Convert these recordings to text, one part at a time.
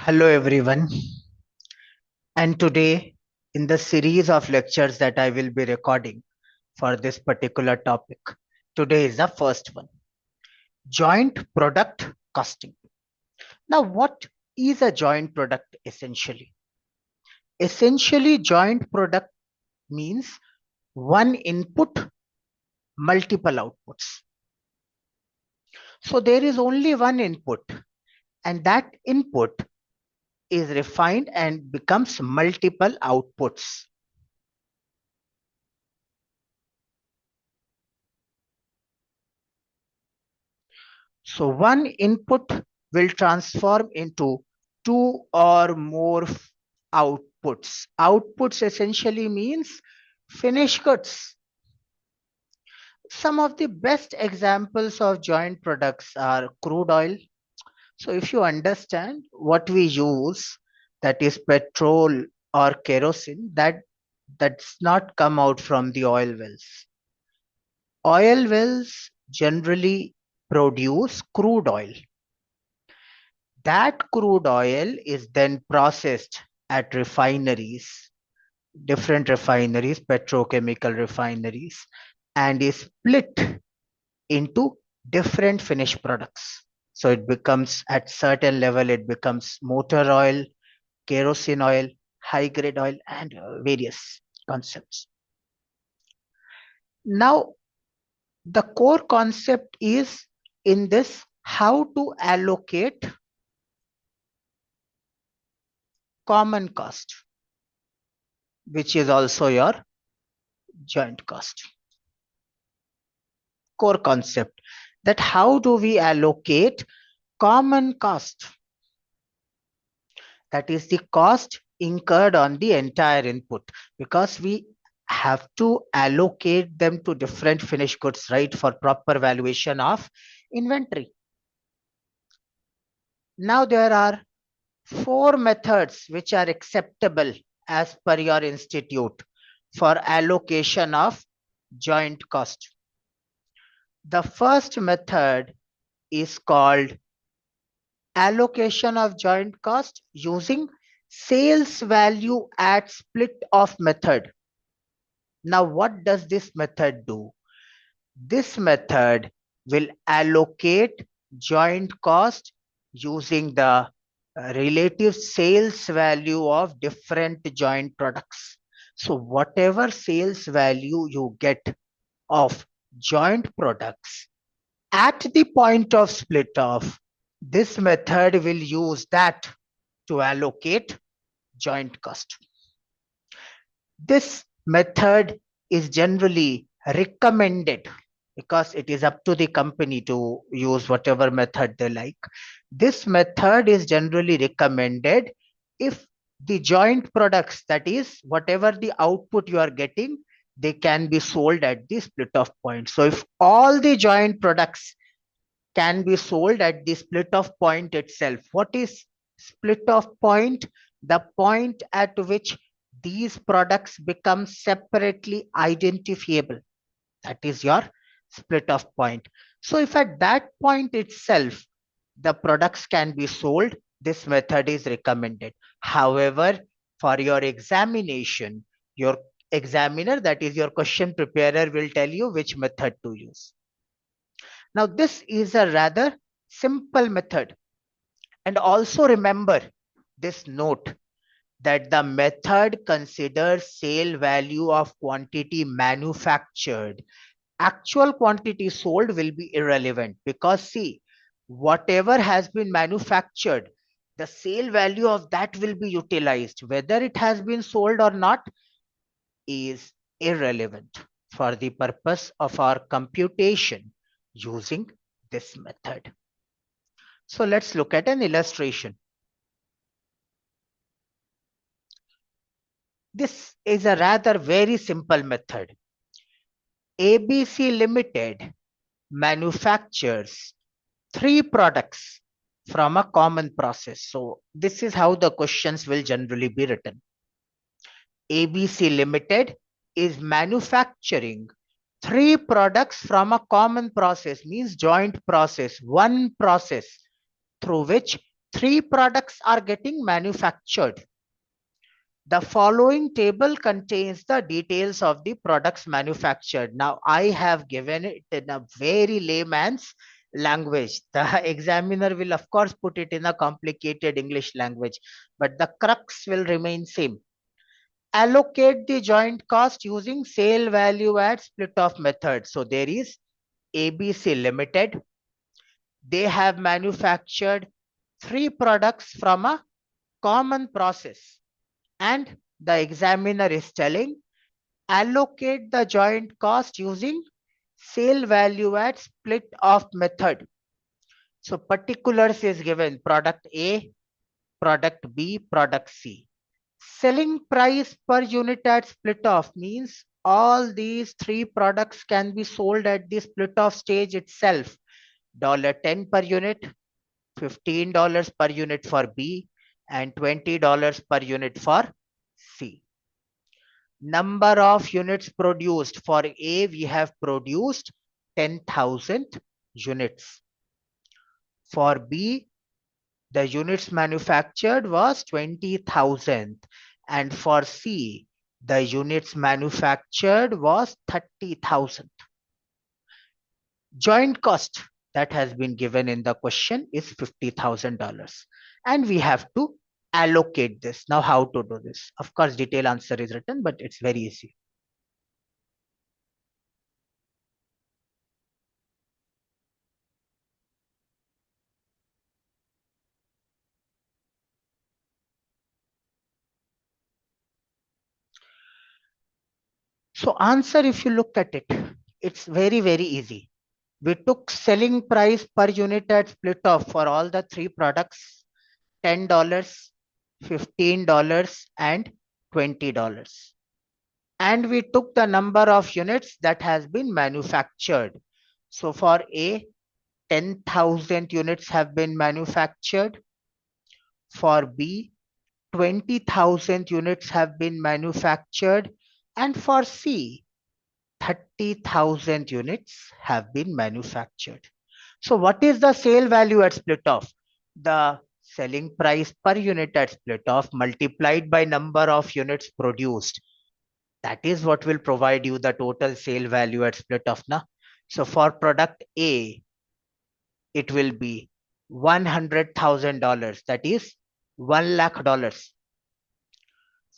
Hello everyone, and today in the series of lectures that I will be recording for this particular topic, today is the first one, joint product costing. Now what is a joint product essentially? Essentially joint product means one input, multiple outputs. So there is only one input and that input is refined and becomes multiple outputs. So one input will transform into two or more outputs. Outputs essentially means finished goods. Some of the best examples of joint products are crude oil. So if you understand what we use, that is petrol or kerosene, that's not come out from the oil wells. Oil wells generally produce crude oil. That crude oil is then processed at refineries, different refineries, petrochemical refineries, and is split into different finished products. So it becomes at certain level, it becomes motor oil, kerosene oil, high grade oil, and various concepts. Now, the core concept is in this how to allocate common cost, which is also your joint cost. Core concept, that how do we allocate common cost, that is the cost incurred on the entire input, because we have to allocate them to different finished goods, right, for proper valuation of inventory. Now there are four methods which are acceptable as per your institute for allocation of joint cost. The first method is called allocation of joint cost using sales value at split off method. Now, what does this method do? This method will allocate joint cost using the relative sales value of different joint products. So whatever sales value you get of joint products at the point of split off, this method will use that to allocate joint cost. This method is generally recommended because it is up to the company to use whatever method they like. This method is generally recommended if the joint products, that is whatever the output you are getting, they can be sold at the split off point. So if all the joint products can be sold at the split off point itself. What is split off point? The point at which these products become separately identifiable. That is your split off point. So if at that point itself, the products can be sold, this method is recommended. However, for your examination, your examiner, that is your question preparer, will tell you which method to use. Now, this is a rather simple method. And also remember this note that the method considers sale value of quantity manufactured. Actual quantity sold will be irrelevant because see, whatever has been manufactured, the sale value of that will be utilized. Whether it has been sold or not is irrelevant for the purpose of our computation using this method. So let's look at an illustration. This is a rather very simple method. ABC Limited manufactures 3 products from a common process. So this is how the questions will generally be written. ABC Limited is manufacturing 3 products from a common process, means joint process, one process through which Three products are getting manufactured. The following table contains the details of the products manufactured. Now, I have given it in a very layman's language. The examiner will, of course, put it in a complicated English language, but the crux will remain same. Allocate the joint cost using sale value at split off method. So there is ABC Limited. They have manufactured three products from a common process. And the examiner is telling, allocate the joint cost using sale value at split off method. So particulars is given product A, product B, product C. Selling price per unit at split off means all these three products can be sold at the split off stage itself. $10 per unit, $15 per unit for B, and $20 per unit for C. Number of units produced. For A, we have produced 10,000 units. For B, the units manufactured was 20,000. And for C, the units manufactured was 30,000. Joint cost that has been given in the question is $50,000. And we have to allocate this. Now, how to do this? Of course, detailed answer is written, but it's very easy. So answer, if you look at it, it's very, very easy. We took selling price per unit at split off for all the three products, $10, $15, and $20. And we took the number of units that has been manufactured. So for A, 10,000 units have been manufactured. For B, 20,000 units have been manufactured. And for C, 30,000 units have been manufactured. So what is the sale value at split off? The selling price per unit at split off multiplied by number of units produced. That is what will provide you the total sale value at split off. Na? So for product A, it will be $100,000. That is $1 lakh.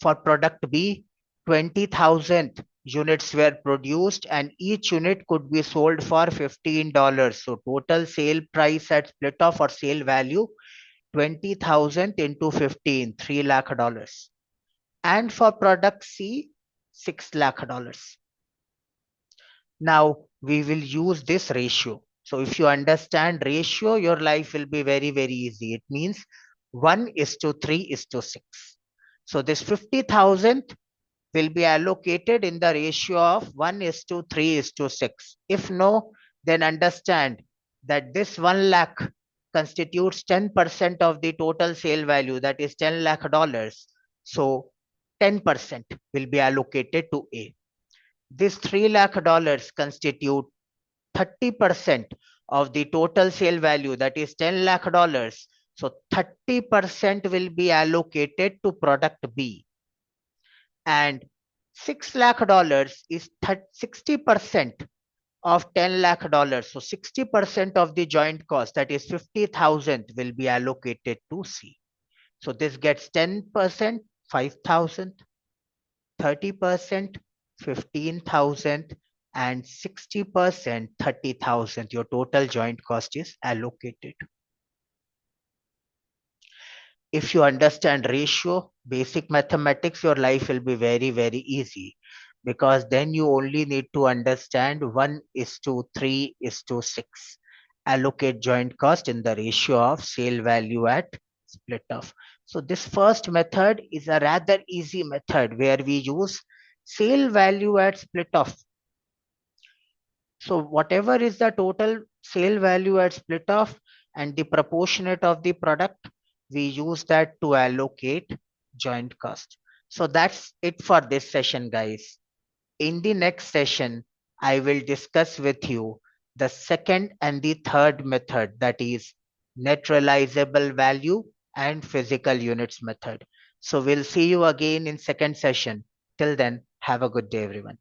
For product B, 20,000 units were produced and each unit could be sold for $15. So total sale price at split off or sale value, 20,000 into 15, $3 lakh. And for product C, $6 lakh. Now we will use this ratio. So if you understand ratio, your life will be very, very easy. It means 1:3:6. So this 50,000 will be allocated in the ratio of 1:3:6. If no, then understand that this 1 lakh constitutes 10% of the total sale value, that is $10 lakh. So 10% will be allocated to A. This $3 lakh constitute 30% of the total sale value, that is $10 lakh. So 30% will be allocated to product B. And $6 lakh is 60% of $10 lakh. So 60% of the joint cost, that is 50,000, will be allocated to C. So this gets 10%, 5,000, 30%, 15,000, and 60%, 30,000. Your total joint cost is allocated. If you understand ratio, basic mathematics, your life will be very, very easy, because then you only need to understand 1:3:6. Allocate joint cost in the ratio of sale value at split off. So this first method is a rather easy method where we use sale value at split off. So whatever is the total sale value at split off and the proportionate of the product, we use that to allocate joint cost. So that's it for this session, guys. In the next session, I will discuss with you the second and the third method, that is net realizable value and physical units method. So we'll see you again in second session. Till then, have a good day, everyone.